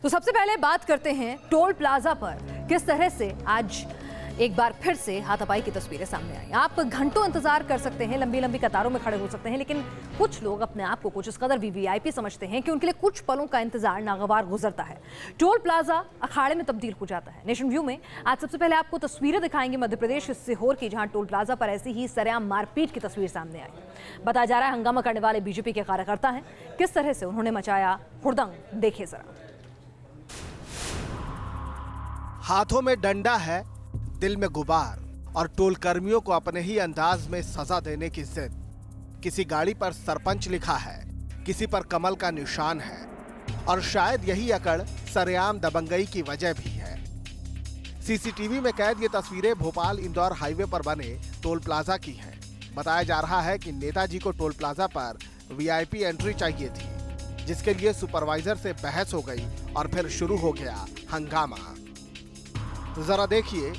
तो सबसे पहले बात करते हैं टोल प्लाजा पर किस तरह से आज एक बार फिर से हाथापाई की तस्वीरें सामने आई। आप घंटों इंतजार कर सकते हैं, लंबी लंबी कतारों में खड़े हो सकते हैं, लेकिन कुछ लोग अपने आप को कुछ इस कदर वीवीआईपी समझते हैं कि उनके लिए कुछ पलों का इंतजार नागवार गुजरता है। टोल प्लाजा अखाड़े में तब्दील हो जाता है। नेशन व्यू में आज सबसे पहले आपको तस्वीरें दिखाएंगे मध्य प्रदेश के सीहोर की, जहां टोल प्लाजा पर ऐसी ही सरेआम मारपीट की तस्वीर सामने आई। बताया जा रहा है हंगामा करने वाले बीजेपी के कार्यकर्ता हैं। किस तरह से उन्होंने मचाया हुड़दंग, देखिए जरा। हाथों में डंडा है, दिल में गुबार और टोल कर्मियों को अपने ही अंदाज में सजा देने की जिद। किसी गाड़ी पर सरपंच लिखा है, किसी पर कमल का निशान है और शायद यही अकड़ सरेआम दबंगई की वजह भी है। सीसीटीवी में कैद ये तस्वीरें भोपाल इंदौर हाईवे पर बने टोल प्लाजा की हैं। बताया जा रहा है कि नेताजी को टोल प्लाजा पर वीआईपी एंट्री चाहिए थी, जिसके लिए सुपरवाइजर से बहस हो गई और फिर शुरू हो गया हंगामा। तो जरा देखिए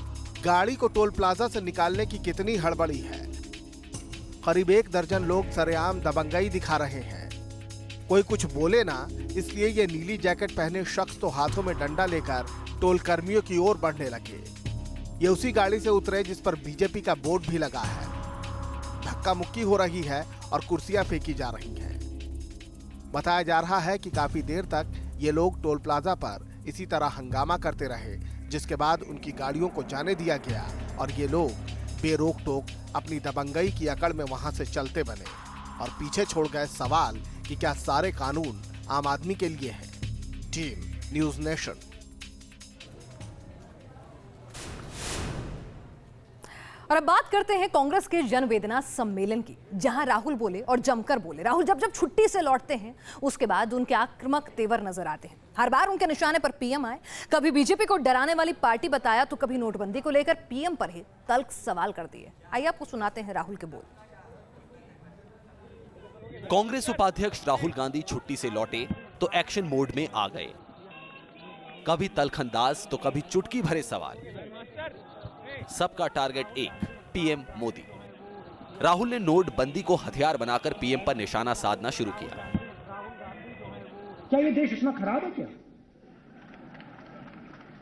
गाड़ी को टोल प्लाजा से निकालने की कितनी हड़बड़ी है। करीब 1 दर्जन लोग सरेआम दबंगई दिखा रहे हैं। कोई कुछ बोले ना, इसलिए ये नीली जैकेट पहने शख्स तो हाथों में डंडा लेकर टोल कर्मियों की ओर बढ़ने लगे। ये उसी गाड़ी से उतरे जिस पर बीजेपी का बोर्ड भी लगा है। धक्का मुक्की हो रही है और कुर्सियां फेंकी जा रही हैं। बताया जा रहा है कि काफी देर तक ये लोग टोल प्लाजा पर इसी तरह हंगामा करते रहे, जिसके बाद उनकी गाड़ियों को जाने दिया गया और ये लोग बेरोक टोक अपनी दबंगई की अकड़ में वहां से चलते बने और पीछे छोड़ गए सवाल कि क्या सारे कानून आम आदमी के लिए हैं। Team news nation. और अब बात करते हैं कांग्रेस के जनवेदना सम्मेलन की, जहां राहुल बोले और जमकर बोले। राहुल जब जब छुट्टी से लौटते हैं उसके बाद उनके आक्रामक तेवर नजर आते हैं। हर बार उनके निशाने पर पीएम आए, कभी बीजेपी को डराने वाली पार्टी बताया तो कभी नोटबंदी को लेकर पीएम पर ही तल्ख सवाल कर दिए। आइए आपको सुनाते हैं राहुल के बोल। कांग्रेस उपाध्यक्ष राहुल गांधी छुट्टी से लौटे तो एक्शन मोड में आ गए। कभी तल्खअंदाज तो कभी चुटकी भरे सवाल। सबका टारगेट एक, पीएम मोदी। राहुल ने नोटबंदी को हथियार बनाकर पीएम पर निशाना साधना शुरू किया। क्या ये देश इतना खराब है क्या?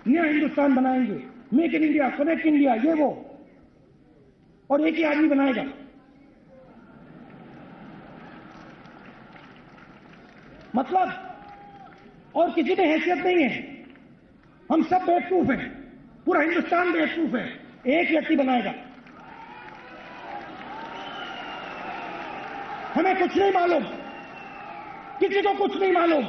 नया हिंदुस्तान बनाएंगे, make in India, connect India, ये वो, और एक ही आदमी बनाएगा। मतलब और किसी में हैसियत नहीं है। हम सब बेवकूफ हैं, पूरा हिंदुस्तान बेवकूफ है। एक व्यक्ति बनाएगा। हमें कुछ नहीं मालूम, किसी को कुछ नहीं मालूम,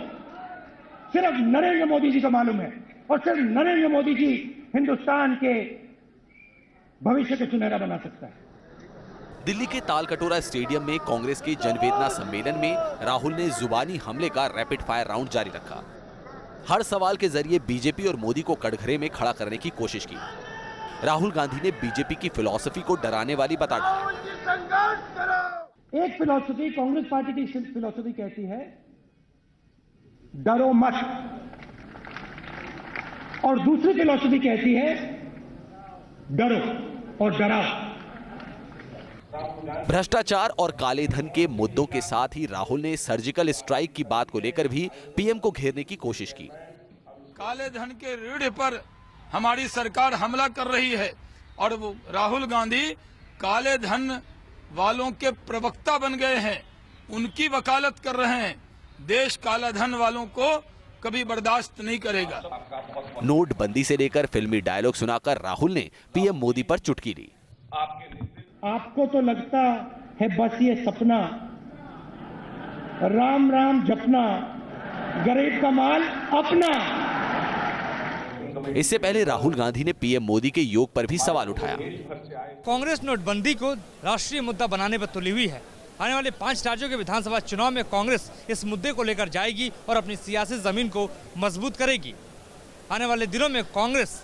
सिर्फ नरेंद्र मोदी जी को मालूम है और सिर्फ नरेंद्र मोदी जी हिंदुस्तान के भविष्य को सुनहरा बना सकता है। दिल्ली के तालकटोरा स्टेडियम में कांग्रेस के जनवेदना सम्मेलन में राहुल ने जुबानी हमले का रैपिड फायर राउंड जारी रखा। हर सवाल के जरिए बीजेपी और मोदी को कटघरे में खड़ा करने की कोशिश की। राहुल गांधी ने बीजेपी की फिलॉसफी को डराने वाली बता डाली। एक फिलॉसफी, कांग्रेस पार्टी की फिलॉसफी कहती है डरो मत, और दूसरी फिलॉसफी कहती है डरो और डराओ। भ्रष्टाचार और काले धन के मुद्दों के साथ ही राहुल ने सर्जिकल स्ट्राइक की बात को लेकर भी पीएम को घेरने की कोशिश की। काले धन के रीढ़ पर हमारी सरकार हमला कर रही है और वो राहुल गांधी काले धन वालों के प्रवक्ता बन गए हैं, उनकी वकालत कर रहे हैं। देश काला धन वालों को कभी बर्दाश्त नहीं करेगा। नोटबंदी से लेकर फिल्मी डायलॉग सुनाकर राहुल ने पीएम मोदी पर चुटकी ली। आपको तो लगता है बस ये सपना, राम राम जपना, गरीब का माल अपना। इससे पहले राहुल गांधी ने पीएम मोदी के योग पर भी सवाल उठाया। कांग्रेस नोटबंदी को राष्ट्रीय मुद्दा बनाने पर तुली हुई है। आने वाले 5 राज्यों के विधानसभा चुनाव में कांग्रेस इस मुद्दे को लेकर जाएगी और अपनी सियासी जमीन को मजबूत करेगी। आने वाले दिनों में कांग्रेस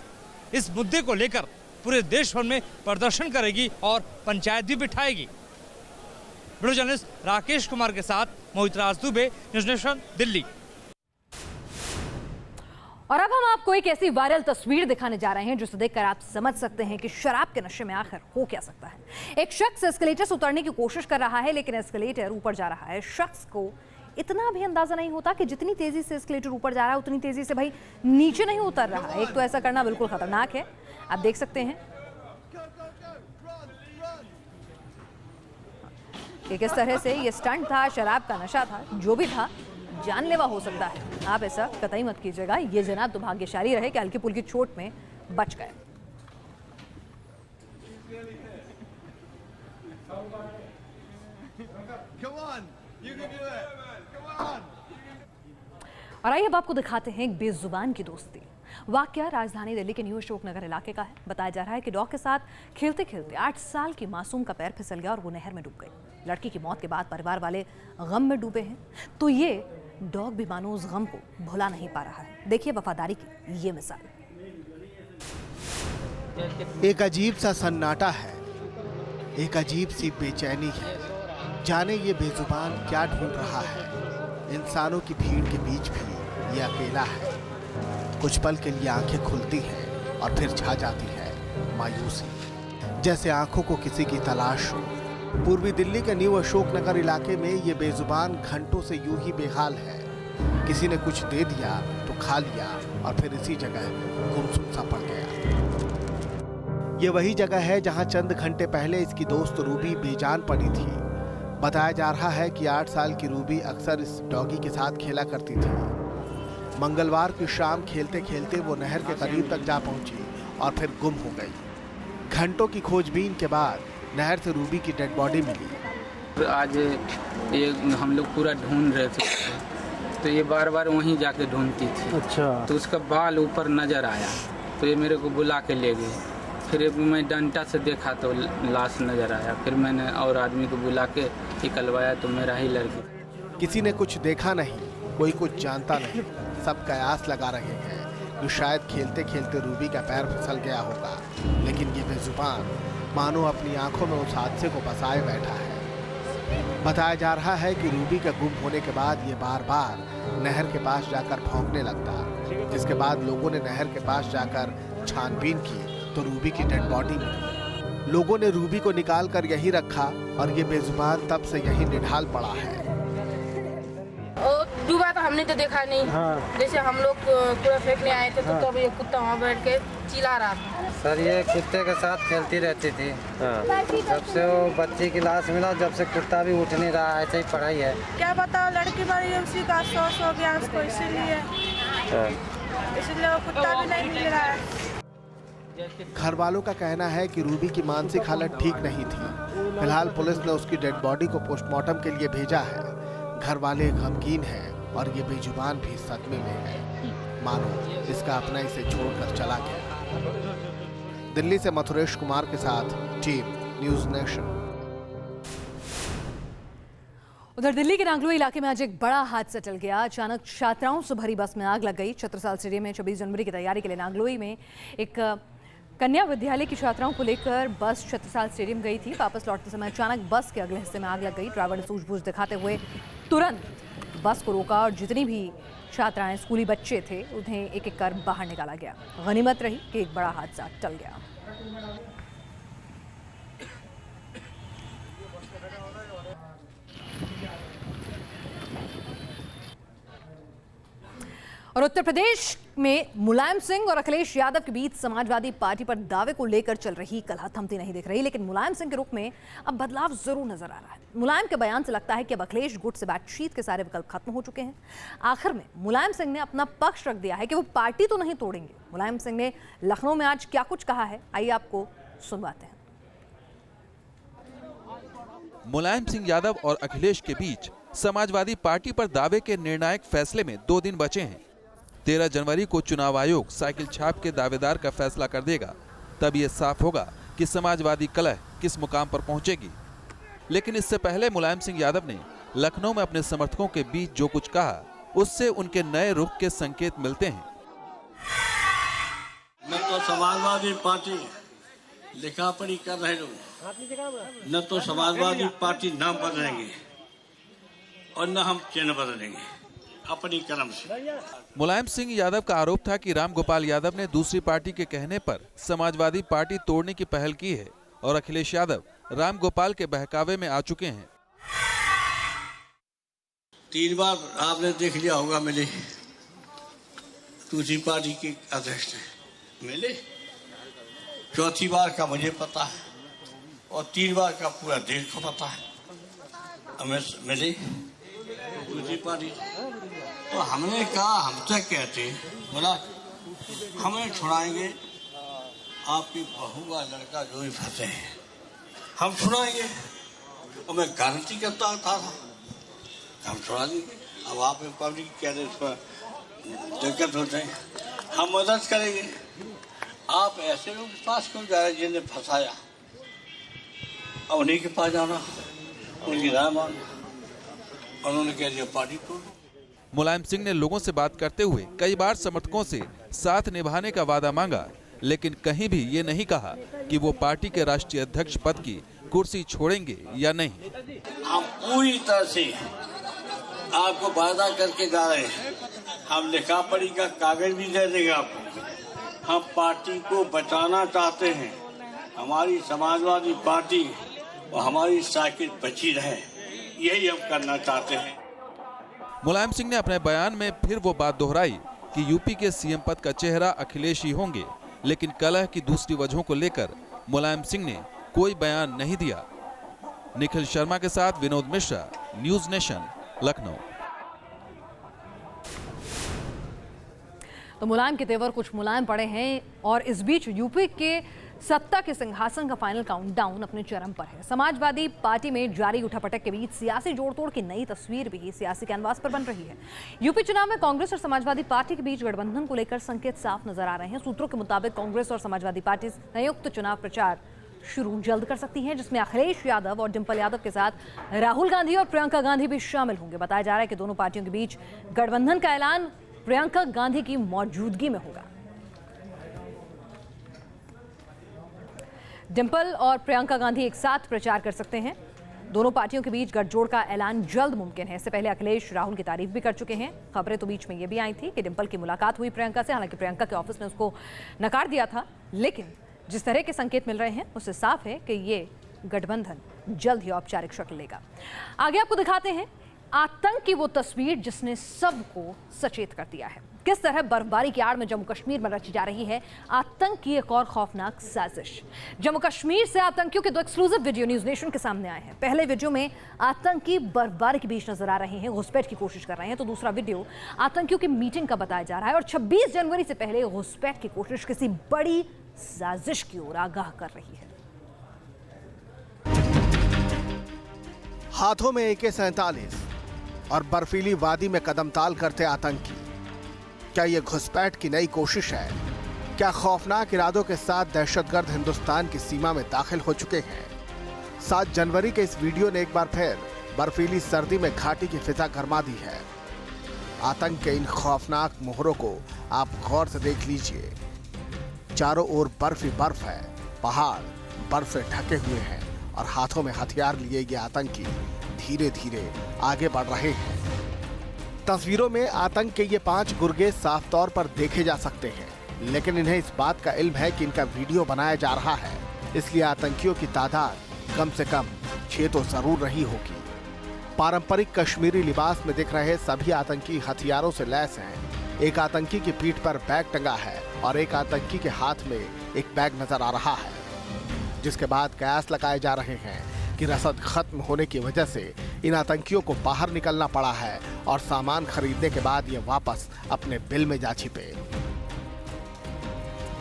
इस मुद्दे को लेकर पूरे देश भर में प्रदर्शन करेगी और पंचायत भी बिठाएगी। वीडियो जर्नलिस्ट राकेश कुमार के साथ मोहित राज दुबे, न्यूज़ नेशन, दिल्ली। और अब हम आपको एक ऐसी वायरल तस्वीर दिखाने जा रहे हैं जिसे देखकर आप समझ सकते हैं कि शराब के नशे में आखिर हो क्या सकता है। एक शख्स एस्केलेटर से उतरने की कोशिश कर रहा है, लेकिन एस्केलेटर ऊपर जा रहा है। शख्स को इतना भी अंदाजा नहीं होता कि जितनी तेजी से एस्केलेटर ऊपर जा रहा है उतनी तेजी से भाई नीचे नहीं उतर रहा है। एक तो ऐसा करना बिल्कुल खतरनाक है। आप देख सकते हैं कि किस तरह से ये स्टंट था, शराब का नशा था, जो भी था जानलेवा हो सकता है। आप ऐसा कतई मत कीजिएगा। ये जनाब तो भाग्यशाली रहे कि हल्की फुल्की चोट में बच गए। और आइए अब आपको दिखाते हैं एक बेजुबान की दोस्ती। वाकया राजधानी दिल्ली के न्यू अशोक नगर इलाके का है। बताया जा रहा है कि डॉग के साथ खेलते खेलते 8 साल की मासूम का पैर फिसल गया और वो नहर में डूब गई। लड़की की मौत के बाद परिवार वाले गम में डूबे हैं, तो ये डॉग भी मानो उस गम को भुला नहीं पा रहा है। देखिए वफादारी की ये मिसाल। एक अजीब सा सन्नाटा है, एक अजीब सी बेचैनी है। जाने ये बेजुबान क्या ढूंढ रहा है। इंसानों की भीड़ के बीच भी ये अकेला है। कुछ पल के लिए आंखें खुलती हैं और फिर छा जाती है मायूसी, जैसे आंखों को किसी की तलाश हो। पूर्वी दिल्ली के न्यू अशोक नगर इलाके में ये बेजुबान घंटों से यूं ही बेहाल है। किसी ने कुछ दे दिया तो खा लिया और फिर इसी जगह गुमसुम सा पड़ गया। ये वही जगह है जहां चंद घंटे पहले इसकी दोस्त रूबी बेजान पड़ी थी। बताया जा रहा है कि 8 साल की रूबी अक्सर इस डॉगी के साथ खेला करती थी। मंगलवार की शाम खेलते खेलते वो नहर के करीब तक जा पहुंची और फिर गुम हो गई। घंटों की खोजबीन के बाद नहर से रूबी की डेड बॉडी मिली। आज ये हम लोग पूरा ढूंढ रहे थे, तो ये बार बार वहीं जाके ढूंढती थी। अच्छा। तो उसका बाल ऊपर नजर आया, तो ये मेरे को बुला के ले गई। फिर मैं डंडा से देखा तो लाश नजर आया। फिर मैंने और आदमी को बुला के निकलवाया, तो मेरा ही लड़की। किसी ने कुछ देखा नहीं, कोई कुछ जानता नहीं। सब कयास लगा रहे हैं कि शायद खेलते खेलते रूबी का पैर फिसल गया होगा, लेकिन ये बेजुबान मानो अपनी आंखों में उस हादसे को बसाए बैठा है। बताया जा रहा है कि रूबी के गुम होने के बाद ये बार बार नहर के पास जाकर भौंकने लगता, जिसके बाद लोगों ने नहर के पास जाकर छानबीन की तो रूबी की डेड बॉडी मिली। लोगों ने रूबी को निकाल कर यहीं रखा और ये बेजुबान तब से यहीं निढाल पड़ा है। डूबा तो हमने तो देखा नहीं। हाँ। जैसे हम लोग पूरा फेंकने आए थे, तो तब ये कुत्ता वहाँ बैठ के चिल्ला रहा था। सर ये कुत्ते के साथ खेलती रहती थी। हाँ। जब से वो बच्ची की लाश मिला, जब से कुत्ता भी उठ नहीं रहा, ऐसे ही पढ़ाई है। क्या बताओ, लड़की बड़ी है, उसी का अफसोस हो गया उसको, इसीलिए वो कुत्ता भी नहीं मिल रहा है। घर वालों का कहना है कि रूबी की मानसिक हालत ठीक नहीं थी। फिलहाल पुलिस ने उसकी डेड बॉडी को पोस्टमार्टम के लिए भेजा है। घर वाले गमगीन हैं और ये बेजुबान भी सदमे में है, मानो इसका अपना इसे छोड़कर चला गया। दिल्ली से मथुरेश कुमार के साथ टीम न्यूज़ नेशन। उधर दिल्ली के नागलोई इलाके में आज एक बड़ा हादसा टल गया। अचानक छात्राओं से भरी बस में आग लग गई। छत्रसाल स्टेडियम में 26 जनवरी की तैयारी के लिए नागलोई में एक कन्या विद्यालय की छात्राओं को लेकर बस छत्रसाल स्टेडियम गई थी। वापस लौटते समय अचानक बस के अगले हिस्से में आग लग गई। ड्राइवर ने सूझबूझ दिखाते हुए तुरंत बस को रोका और जितनी भी छात्राएं, स्कूली बच्चे थे, उन्हें एक एक कर बाहर निकाला गया। गनीमत रही कि एक बड़ा हादसा टल गया। और उत्तर प्रदेश में मुलायम सिंह और अखिलेश यादव के बीच समाजवादी पार्टी पर दावे को लेकर चल रही कलह थमती नहीं दिख रही, लेकिन मुलायम सिंह के रुख में अब बदलाव जरूर नजर आ रहा है। मुलायम के बयान से लगता है कि अब अखिलेश गुट से बातचीत के सारे विकल्प खत्म हो चुके हैं। आखिर में मुलायम सिंह ने अपना पक्ष रख दिया है कि वो पार्टी तो नहीं तोड़ेंगे। मुलायम सिंह ने लखनऊ में आज क्या कुछ कहा है, आइए आपको सुनवाते हैं। मुलायम सिंह यादव और अखिलेश के बीच समाजवादी पार्टी पर दावे के निर्णायक फैसले में 2 दिन बचे हैं। 13 जनवरी को चुनाव आयोग साइकिल छाप के दावेदार का फैसला कर देगा। तब ये साफ होगा कि समाजवादी कलह किस मुकाम पर पहुंचेगी। लेकिन इससे पहले मुलायम सिंह यादव ने लखनऊ में अपने समर्थकों के बीच जो कुछ कहा, उससे उनके नए रुख के संकेत मिलते हैं। न तो समाजवादी पार्टी लिखा पढ़ी कर रहे लोग, न तो समाजवादी पार्टी नाम बदलेंगे और न हम चिन्ह बदलेंगे अपनी कलम से। मुलायम सिंह यादव का आरोप था कि राम गोपाल यादव ने दूसरी पार्टी के कहने पर समाजवादी पार्टी तोड़ने की पहल की है और अखिलेश यादव राम गोपाल के बहकावे में आ चुके हैं। 3 बार आपने देख लिया होगा मिले, दूसरी पार्टी के अध्यक्ष मिले, चौथी बार का मुझे पता है और 3 बार का पूरा देश को पता है हमें मिले दूसरी पार्टी। तो हमने कहा हमसे कहते बोला हमें छुड़ाएंगे, आपकी बहू का लड़का जो भी फंसे हैं हम छुड़ाएंगे, और मैं गारंटी करता था हम छुड़ा देंगे। अब आप पब्लिक कह रहे इस पर दिक्कत होते हैं, हम मदद करेंगे। आप ऐसे लोग के पास क्यों जा रहे हैं जिन्हें फंसाया, अब उन्हीं के पास जाना, उनकी राय मानना, उन्होंने कह दिया पार्टी को। मुलायम सिंह ने लोगों से बात करते हुए कई बार समर्थकों से साथ निभाने का वादा मांगा, लेकिन कहीं भी ये नहीं कहा कि वो पार्टी के राष्ट्रीय अध्यक्ष पद की कुर्सी छोड़ेंगे या नहीं। हम पूरी तरह से आपको वादा करके जा रहे हैं, हम लिखा पढ़ी का कागज भी दे देंगे आपको। हम पार्टी को बचाना चाहते हैं, हमारी समाजवादी पार्टी और हमारी साइकिल बची रहे, यही हम करना चाहते हैं। मुलायम सिंह ने अपने बयान में फिर वो बात दोहराई कि यूपी के सीएम पद का चेहरा अखिलेश ही होंगे, लेकिन कलह की दूसरी वजहों को लेकर मुलायम सिंह ने कोई बयान नहीं दिया। निखिल शर्मा के साथ विनोद मिश्रा, न्यूज़ नेशन, लखनऊ। तो मुलायम के तेवर कुछ मुलायम पड़े हैं और इस बीच यूपी के सत्ता के सिंहासन का फाइनल काउंटडाउन अपने चरम पर है। समाजवादी पार्टी में जारी उठापटक के बीच सियासी जोड़तोड़ की नई तस्वीर भी सियासी कैनवास पर बन रही है। यूपी चुनाव में कांग्रेस और समाजवादी पार्टी के बीच गठबंधन को लेकर संकेत साफ नजर आ रहे हैं। सूत्रों के मुताबिक कांग्रेस और समाजवादी पार्टी संयुक्त चुनाव प्रचार शुरू जल्द कर सकती हैं, जिसमें अखिलेश यादव और डिंपल यादव के साथ राहुल गांधी और प्रियंका गांधी भी शामिल होंगे। बताया जा रहा है कि दोनों पार्टियों के बीच गठबंधन का ऐलान प्रियंका गांधी की मौजूदगी में होगा। डिंपल और प्रियंका गांधी एक साथ प्रचार कर सकते हैं। दोनों पार्टियों के बीच गठजोड़ का ऐलान जल्द मुमकिन है। इससे पहले अखिलेश राहुल की तारीफ भी कर चुके हैं। खबरें तो बीच में ये भी आई थी कि डिंपल की मुलाकात हुई प्रियंका से, हालांकि प्रियंका के ऑफिस ने उसको नकार दिया था, लेकिन जिस तरह के संकेत मिल रहे हैं उससे साफ है कि ये गठबंधन जल्द ही औपचारिक शक्ल लेगा। आगे आपको दिखाते हैं आतंक की वो तस्वीर जिसने सबको सचेत कर दिया है। किस तरह बर्फबारी की आड़ में जम्मू कश्मीर में रची जा रही है आतंक की एक और खौफनाक साजिश। जम्मू कश्मीर से आतंकियों के 2 एक्सक्लूसिव वीडियो न्यूज़ नेशन के सामने आए हैं। पहले वीडियो में आतंकी बर्फबारी के बीच नजर आ रहे हैं, घुसपैठ की कोशिश कर रहे हैं, तो दूसरा वीडियो आतंकियों की मीटिंग का बताया जा रहा है और 26 जनवरी से पहले घुसपैठ की कोशिश किसी बड़ी साजिश की ओर आगाह कर रही है। हाथों में AK-47 और बर्फीली वादी में कदमताल करते आतंकी, क्या ये घुसपैठ की नई कोशिश है? क्या खौफनाक इरादों के साथ दहशतगर्द हिंदुस्तान की सीमा में दाखिल हो चुके हैं? 7 जनवरी के इस वीडियो ने एक बार फिर बर्फीली सर्दी में घाटी की फिजा गरमा दी है। आतंक के इन खौफनाक मोहरों को आप गौर से देख लीजिए। चारों ओर बर्फ ही बर्फ है, पहाड़ बर्फ से ढके हुए हैं और हाथों में हथियार लिए ये आतंकी धीरे धीरे आगे बढ़ रहे हैं। तस्वीरों में आतंक के ये 5 गुर्गे साफ तौर पर देखे जा सकते हैं, लेकिन इन्हें इस बात का इल्म है कि इनका वीडियो बनाया जा रहा है, इसलिए आतंकियों की तादाद कम से कम 6 तो जरूर रही होगी। पारंपरिक कश्मीरी लिबास में दिख रहे सभी आतंकी हथियारों से लैस हैं। एक आतंकी की पीठ पर बैग टंगा है और एक आतंकी के हाथ में एक बैग नजर आ रहा है, जिसके बाद कयास लगाए जा रहे हैं कि रसद खत्म होने की वजह से इन आतंकियों को बाहर निकलना पड़ा है और सामान खरीदने के बाद ये वापस अपने बिल में जा छिपे।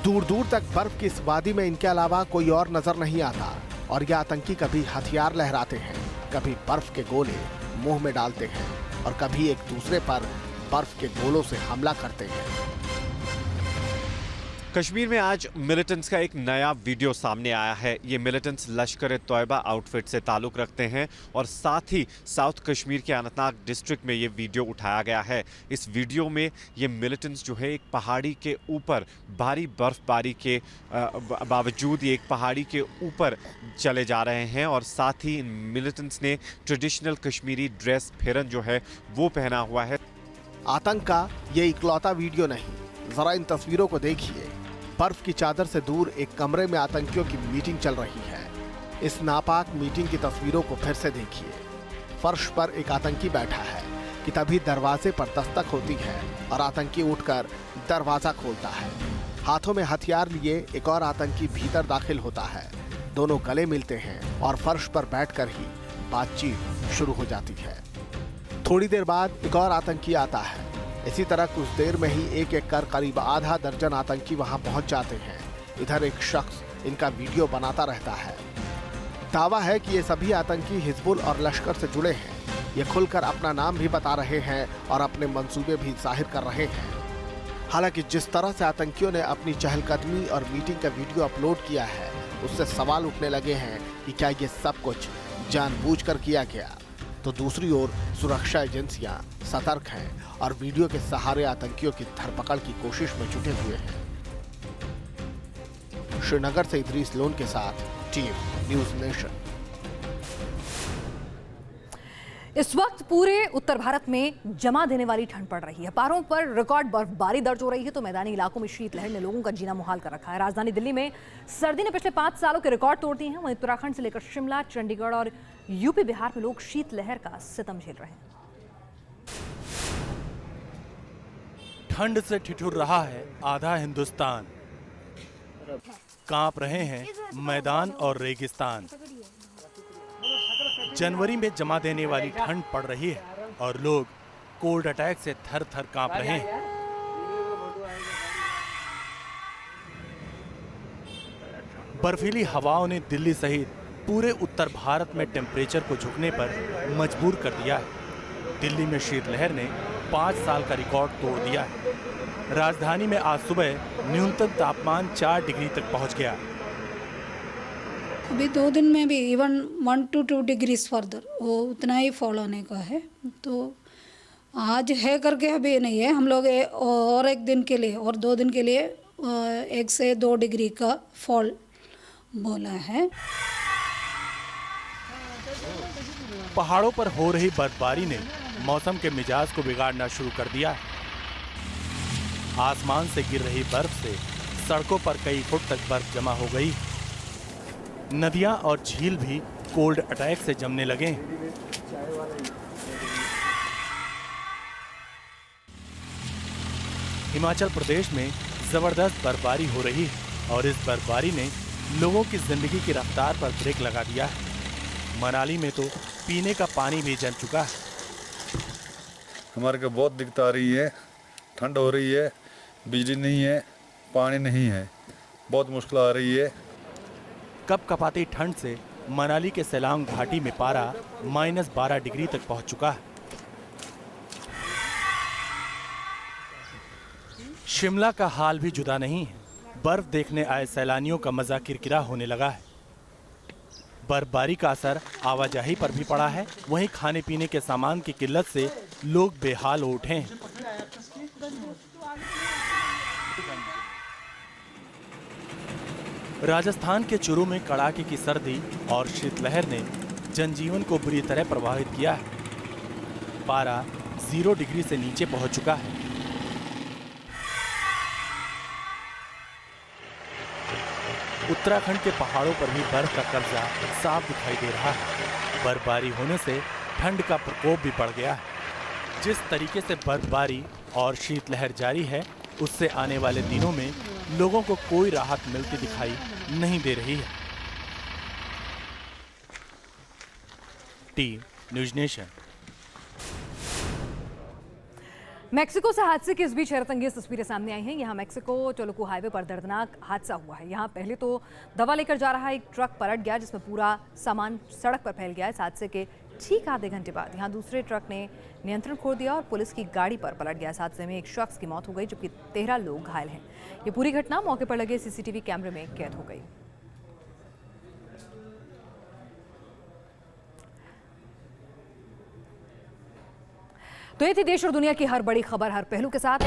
दूर दूर तक बर्फ की इस वादी में इनके अलावा कोई और नजर नहीं आता और ये आतंकी कभी हथियार लहराते हैं, कभी बर्फ के गोले मुंह में डालते हैं और कभी एक दूसरे पर बर्फ के गोलों से हमला करते हैं। कश्मीर में आज मिलिटेंट्स का एक नया वीडियो सामने आया है। ये मिलिटेंट्स लश्कर-ए-तौयबा आउटफिट से ताल्लुक़ रखते हैं और साथ ही साउथ कश्मीर के अनंतनाग डिस्ट्रिक्ट में ये वीडियो उठाया गया है। इस वीडियो में ये मिलिटेंट्स जो है एक पहाड़ी के ऊपर भारी बर्फबारी के बावजूद ये एक पहाड़ी के ऊपर चले जा रहे हैं और साथ ही इन मिलिटेंट्स ने ट्रेडिशनल कश्मीरी ड्रेस फेरन जो है वो पहना हुआ है। आतंक का ये इकलौता वीडियो नहीं, जरा इन तस्वीरों को देखिए। बर्फ की चादर से दूर एक कमरे में आतंकियों की मीटिंग चल रही है। इस नापाक मीटिंग की तस्वीरों को फिर से देखिए। फर्श पर एक आतंकी बैठा है, कि तभी दरवाजे पर दस्तक होती है और आतंकी उठकर दरवाजा खोलता है। हाथों में हथियार लिए एक और आतंकी भीतर दाखिल होता है। दोनों गले मिलते हैं और फर्श पर बैठकर ही बातचीत शुरू हो जाती है। थोड़ी देर बाद एक और आतंकी आता है। इसी तरह कुछ देर में ही एक एक कर करीब आधा दर्जन आतंकी वहां पहुंच जाते हैं। इधर एक शख्स इनका वीडियो बनाता रहता है। दावा है कि ये सभी आतंकी हिजबुल और लश्कर से जुड़े हैं। ये खुलकर अपना नाम भी बता रहे हैं और अपने मंसूबे भी जाहिर कर रहे हैं। हालांकि जिस तरह से आतंकियों ने अपनी चहलकदमी और मीटिंग का वीडियो अपलोड किया है, उससे सवाल उठने लगे हैं कि क्या ये सब कुछ जानबूझकर किया गया। तो दूसरी ओर सुरक्षा एजेंसियां सतर्क हैं और वीडियो के सहारे आतंकियों की धरपकड़ की कोशिश में जुटे हुए हैं। श्रीनगर से इदरीस लोन के साथ टीम न्यूज नेशन। इस वक्त पूरे उत्तर भारत में जमा देने वाली ठंड पड़ रही है। पहाड़ों पर रिकॉर्ड बर्फबारी दर्ज हो रही है तो मैदानी इलाकों में शीतलहर ने लोगों का जीना मुहाल कर रखा है। राजधानी दिल्ली में सर्दी ने पिछले 5 सालों के रिकॉर्ड तोड़ दिए हैं। वहीं उत्तराखंड से लेकर शिमला, चंडीगढ़ और यूपी बिहार में लोग शीतलहर का सितम झेल रहे हैं। ठंड से ठिठुर रहा है आधा हिंदुस्तान। कांप रहे हैं मैदान और रेगिस्तान। जनवरी में जमा देने वाली ठंड पड़ रही है और लोग कोल्ड अटैक से थर थर कांप रहे हैं। बर्फीली हवाओं ने दिल्ली सहित पूरे उत्तर भारत में टेम्परेचर को झुकने पर मजबूर कर दिया है। दिल्ली में शीतलहर ने 5 साल का रिकॉर्ड तोड़ दिया है। राजधानी में आज सुबह न्यूनतम तापमान 4 डिग्री तक पहुंच गया। अभी 2 दिन में भी इवन 1 to 2 डिग्रीज फर्दर वो उतना ही फॉल होने का है। तो आज है करके अभी नहीं है। हम लोग और 1 दिन के लिए और 2 दिन के लिए 1 से 2 डिग्री का फॉल बोला है। पहाड़ों पर हो रही बर्फबारी ने मौसम के मिजाज को बिगाड़ना शुरू कर दिया है। आसमान से गिर रही बर्फ से सड़कों पर कई फुट तक बर्फ जमा हो गई। नदियां और झील भी कोल्ड अटैक से जमने लगे। हिमाचल प्रदेश में जबरदस्त बर्फबारी हो रही है और इस बर्फबारी ने लोगों की जिंदगी की रफ्तार पर ब्रेक लगा दिया है। मनाली में तो पीने का पानी भी जम चुका है। हमारे को बहुत दिक्कत आ रही है। ठंड हो रही है, बिजली नहीं है, पानी नहीं है, बहुत मुश्किल आ रही है। कपकपाती ठंड से मनाली के सेलांग घाटी में पारा -12 डिग्री तक पहुंच चुका है। शिमला का हाल भी जुदा नहीं है। बर्फ देखने आए सैलानियों का मजा किरकिरा होने लगा है। बर्फबारी का असर आवाजाही पर भी पड़ा है। वहीं खाने पीने के सामान की किल्लत से लोग बेहाल हो उठे हैं। राजस्थान के चुरू में कड़ाके की सर्दी और शीतलहर ने जनजीवन को बुरी तरह प्रभावित किया है। पारा 0 डिग्री से नीचे पहुंच चुका है। उत्तराखंड के पहाड़ों पर भी बर्फ का कब्जा साफ दिखाई दे रहा है। बर्फबारी होने से ठंड का प्रकोप भी बढ़ गया है। जिस तरीके से बर्फबारी और शीतलहर जारी है, उससे आने वाले दिनों में लोगों को कोई राहत मिलती दिखाई नहीं दे रही है। Team news nation. मेक्सिको से हादसे के इस बीच हैरतअंगेज तस्वीरें सामने आई हैं। यहाँ मेक्सिको टोलुकू हाईवे पर दर्दनाक हादसा हुआ है। यहाँ पहले तो दवा लेकर जा रहा एक ट्रक पलट गया जिसमें पूरा सामान सड़क पर फैल गया। इस हादसे के ठीक आधे घंटे बाद यहाँ दूसरे ट्रक ने नियंत्रण खो दिया और पुलिस की गाड़ी पर पलट गया। इस हादसे में एक शख्स की मौत हो गई जबकि 13 लोग घायल हैं। ये पूरी घटना मौके पर लगे सीसीटीवी कैमरे में कैद हो गई। तो ये थी देश और दुनिया की हर बड़ी खबर हर पहलू के साथ।